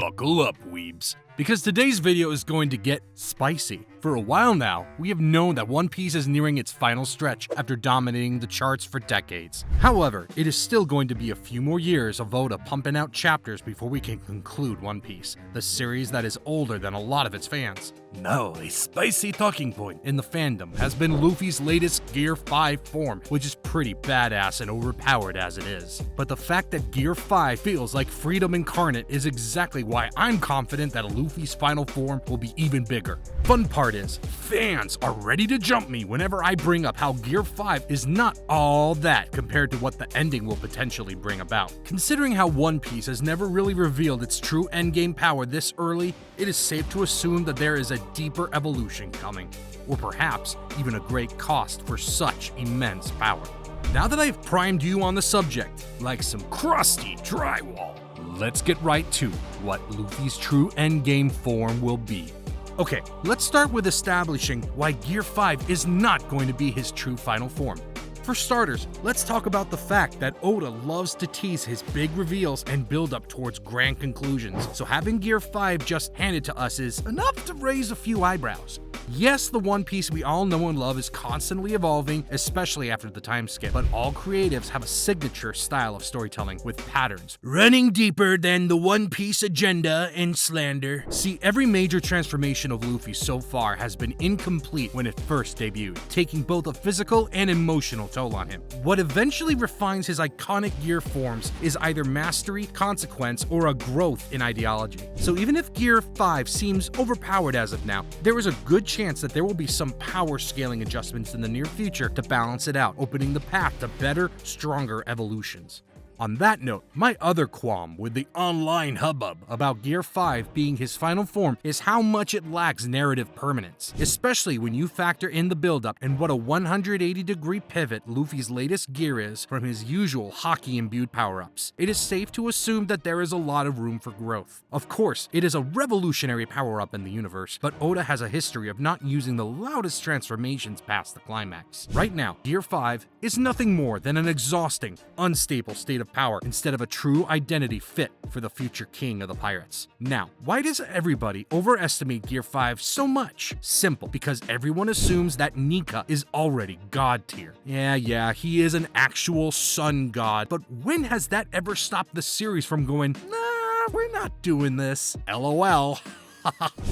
Buckle up, weebs, because today's video is going to get spicy. For a while now, we have known that One Piece is nearing its final stretch after dominating the charts for decades. However, it is still going to be a few more years of Oda pumping out chapters before we can conclude One Piece, the series that is older than a lot of its fans. Now, a spicy talking point in the fandom has been Luffy's latest Gear 5 form, which is pretty badass and overpowered as it is. But the fact that Gear 5 feels like freedom incarnate is exactly why I'm confident that Luffy's final form will be even bigger. Fun part is, fans are ready to jump me whenever I bring up how Gear 5 is not all that compared to what the ending will potentially bring about. Considering how One Piece has never really revealed its true endgame power this early, it is safe to assume that there is a deeper evolution coming, or perhaps even a great cost for such immense power. Now that I've primed you on the subject, like some crusty drywall, let's get right to what Luffy's true endgame form will be. Okay, let's start with establishing why Gear 5 is not going to be his true final form. For starters, let's talk about the fact that Oda loves to tease his big reveals and build up towards grand conclusions, so having Gear 5 just handed to us is enough to raise a few eyebrows. Yes, the One Piece we all know and love is constantly evolving, especially after the time skip, but all creatives have a signature style of storytelling with patterns running deeper than the One Piece agenda and slander. See, every major transformation of Luffy so far has been incomplete when it first debuted, taking both a physical and emotional toll on him. What eventually refines his iconic gear forms is either mastery, consequence, or a growth in ideology. So even if Gear 5 seems overpowered as of now, there is a good chance that there will be some power scaling adjustments in the near future to balance it out, opening the path to better, stronger evolutions. On that note, my other qualm with the online hubbub about Gear 5 being his final form is how much it lacks narrative permanence, especially when you factor in the buildup and what a 180-degree pivot Luffy's latest gear is from his usual Haki-imbued power-ups. It is safe to assume that there is a lot of room for growth. Of course, it is a revolutionary power-up in the universe, but Oda has a history of not using the loudest transformations past the climax. Right now, Gear 5 is nothing more than an exhausting, unstable state of power instead of a true identity fit for the future king of the pirates. Now, why does everybody overestimate Gear 5 so much? Simple, because everyone assumes that Nika is already god tier. Yeah, he is an actual sun god, but when has that ever stopped the series from going, nah, we're not doing this? LOL.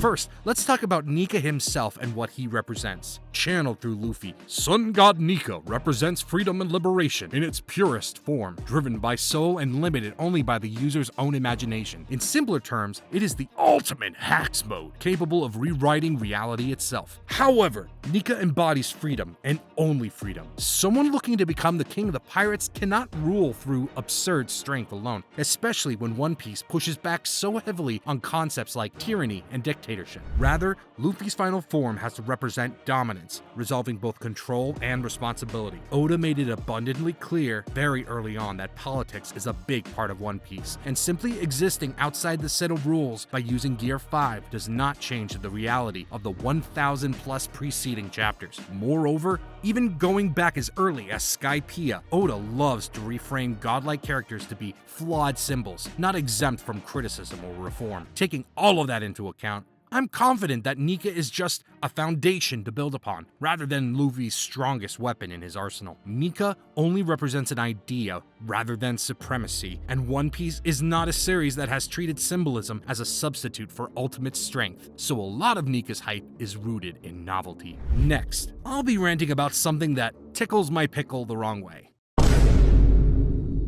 First, let's talk about Nika himself and what he represents. Channeled through Luffy, Sun God Nika represents freedom and liberation in its purest form, driven by soul and limited only by the user's own imagination. In simpler terms, it is the ultimate hacks mode, capable of rewriting reality itself. However, Nika embodies freedom, and only freedom. Someone looking to become the king of the pirates cannot rule through absurd strength alone, especially when One Piece pushes back so heavily on concepts like tyranny and dictatorship. Rather, Luffy's final form has to represent dominance, resolving both control and responsibility. Oda made it abundantly clear very early on that politics is a big part of One Piece, and simply existing outside the set of rules by using Gear 5 does not change the reality of the 1,000 plus preceding chapters. Moreover, even going back as early as Skypiea, Oda loves to reframe godlike characters to be flawed symbols, not exempt from criticism or reform. Taking all of that into account, I'm confident that Nika is just a foundation to build upon, rather than Luffy's strongest weapon in his arsenal. Nika only represents an idea rather than supremacy, and One Piece is not a series that has treated symbolism as a substitute for ultimate strength, so a lot of Nika's hype is rooted in novelty. Next, I'll be ranting about something that tickles my pickle the wrong way.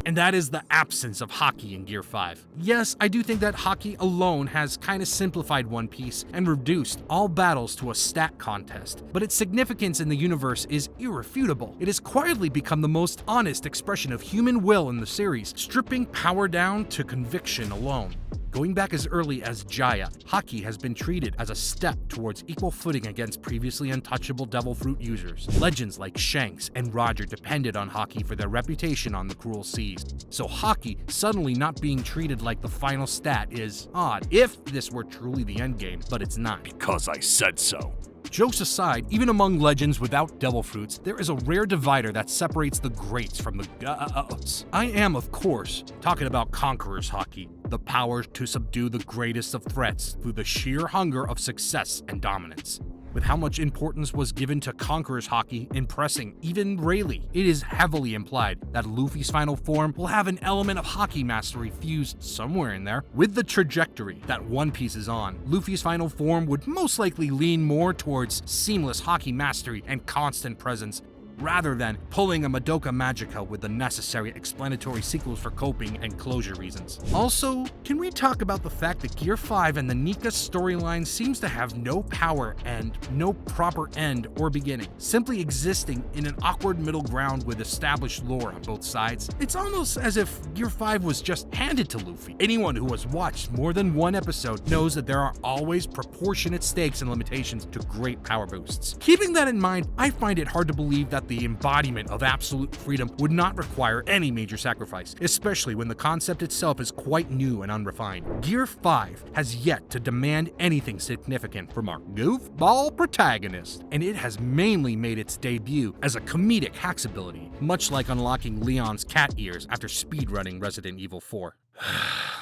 And that is the absence of Haki in Gear 5. Yes, I do think that Haki alone has kind of simplified One Piece and reduced all battles to a stat contest, but its significance in the universe is irrefutable. It has quietly become the most honest expression of human will in the series, stripping power down to conviction alone. Going back as early as Jaya, Haki has been treated as a step towards equal footing against previously untouchable Devil Fruit users. Legends like Shanks and Roger depended on Haki for their reputation on the cruel seas. So Haki suddenly not being treated like the final stat is odd, if this were truly the endgame, but it's not. Because I said so. Jokes aside, even among legends without devil fruits, there is a rare divider that separates the greats from the goats. I am, of course, talking about Conqueror's Haki, the power to subdue the greatest of threats through the sheer hunger of success and dominance. With how much importance was given to Conqueror's Haki impressing even Rayleigh, it is heavily implied that Luffy's final form will have an element of Haki mastery fused somewhere in there. With the trajectory that One Piece is on, Luffy's final form would most likely lean more towards seamless Haki mastery and constant presence, rather than pulling a Madoka Magica with the necessary explanatory sequels for coping and closure reasons. Also, can we talk about the fact that Gear 5 and the Nika storyline seems to have no power and no proper end or beginning, simply existing in an awkward middle ground with established lore on both sides? It's almost as if Gear 5 was just handed to Luffy. Anyone who has watched more than one episode knows that there are always proportionate stakes and limitations to great power boosts. Keeping that in mind, I find it hard to believe that the embodiment of absolute freedom would not require any major sacrifice, especially when the concept itself is quite new and unrefined. Gear 5 has yet to demand anything significant from our goofball protagonist, and it has mainly made its debut as a comedic hacks ability, much like unlocking Leon's cat ears after speedrunning Resident Evil 4.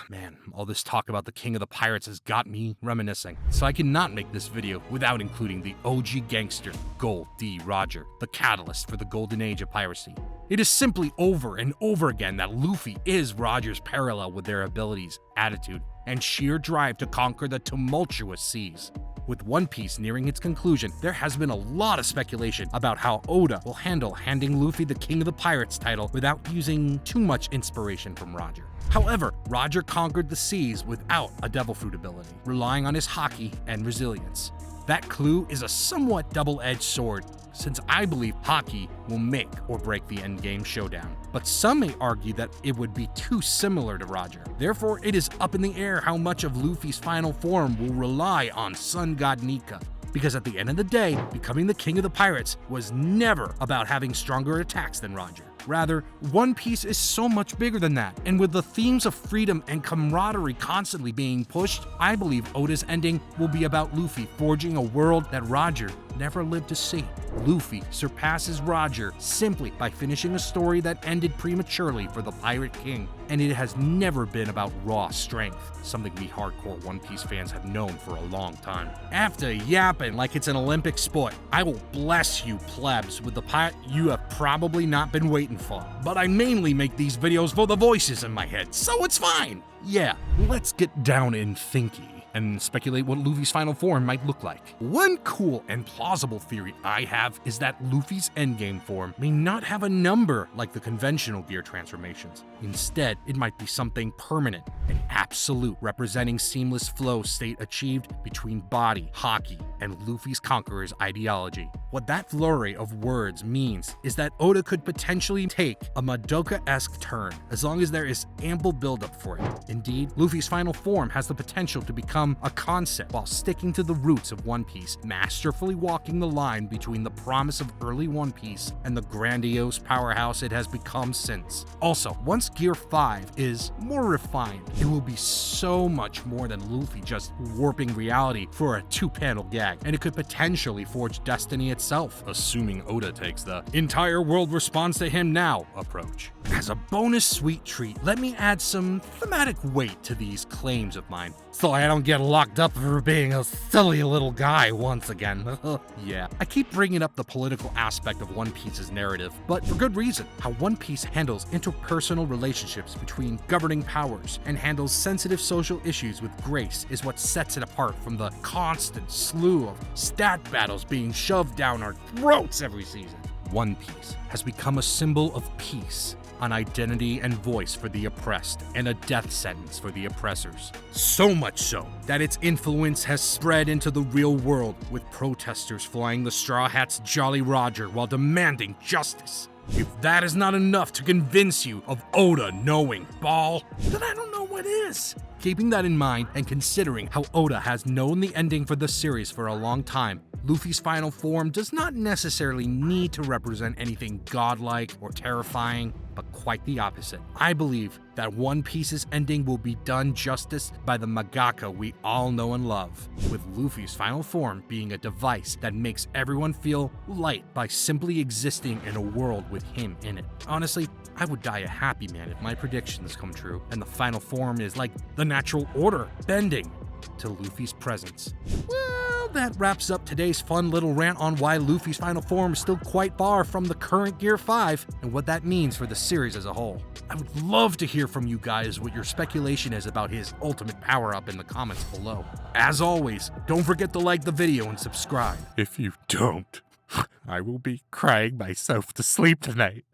Man, all this talk about the King of the Pirates has got me reminiscing, so I cannot make this video without including the OG gangster, Gold D. Roger, the catalyst for the golden age of piracy. It is simply over and over again that Luffy is Roger's parallel with their abilities, attitude, and sheer drive to conquer the tumultuous seas. With One Piece nearing its conclusion, there has been a lot of speculation about how Oda will handle handing Luffy the King of the Pirates title without using too much inspiration from Roger. However, Roger conquered the seas without a devil fruit ability, relying on his Haki and resilience. That clue is a somewhat double-edged sword, since I believe Haki will make or break the Endgame showdown. But some may argue that it would be too similar to Roger. Therefore, it is up in the air how much of Luffy's final form will rely on Sun God Nika. Because at the end of the day, becoming the King of the Pirates was never about having stronger attacks than Roger. Rather, One Piece is so much bigger than that, and with the themes of freedom and camaraderie constantly being pushed, I believe Oda's ending will be about Luffy forging a world that Roger never lived to see. Luffy surpasses Roger simply by finishing a story that ended prematurely for the Pirate King, and it has never been about raw strength, something we hardcore One Piece fans have known for a long time. After yapping like it's an Olympic sport, I will bless you plebs with the pirate you have probably not been waiting for. But I mainly make these videos for the voices in my head, so it's fine. Yeah, let's get down in thinky and speculate what Luffy's final form might look like. One cool and plausible theory I have is that Luffy's endgame form may not have a number like the conventional gear transformations. Instead, it might be something permanent, an absolute representing seamless flow state achieved between body, Haki, and Luffy's Conqueror's ideology. What that flurry of words means is that Oda could potentially take a Madoka-esque turn as long as there is ample buildup for it. Indeed, Luffy's final form has the potential to become a concept while sticking to the roots of One Piece, masterfully walking the line between the promise of early One Piece and the grandiose powerhouse it has become since. Also, once Gear 5 is more refined, it will be so much more than Luffy just warping reality for a two-panel gag, and it could potentially forge destiny itself, assuming Oda takes the entire world responds to him now approach. As a bonus sweet treat, let me add some thematic weight to these claims of mine, so I don't get locked up for being a silly little guy once again. Yeah, I keep bringing up the political aspect of One Piece's narrative, but for good reason. How One Piece handles interpersonal relationships between governing powers and handles sensitive social issues with grace is what sets it apart from the constant slew of stat battles being shoved down our throats every season. One Piece has become a symbol of peace, an identity and voice for the oppressed, and a death sentence for the oppressors. So much so that its influence has spread into the real world, with protesters flying the Straw Hat's Jolly Roger while demanding justice. If that is not enough to convince you of Oda knowing Ball, then I don't know what is. Keeping that in mind and considering how Oda has known the ending for the series for a long time, Luffy's final form does not necessarily need to represent anything godlike or terrifying, but quite the opposite. I believe that One Piece's ending will be done justice by the mangaka we all know and love, with Luffy's final form being a device that makes everyone feel light by simply existing in a world with him in it. Honestly, I would die a happy man if my predictions come true and the final form is like the natural order, bending to Luffy's presence. Well, that wraps up today's fun little rant on why Luffy's final form is still quite far from the current Gear 5 and what that means for the series as a whole. I would love to hear from you guys what your speculation is about his ultimate power-up in the comments below. As always, don't forget to like the video and subscribe. If you don't, I will be crying myself to sleep tonight.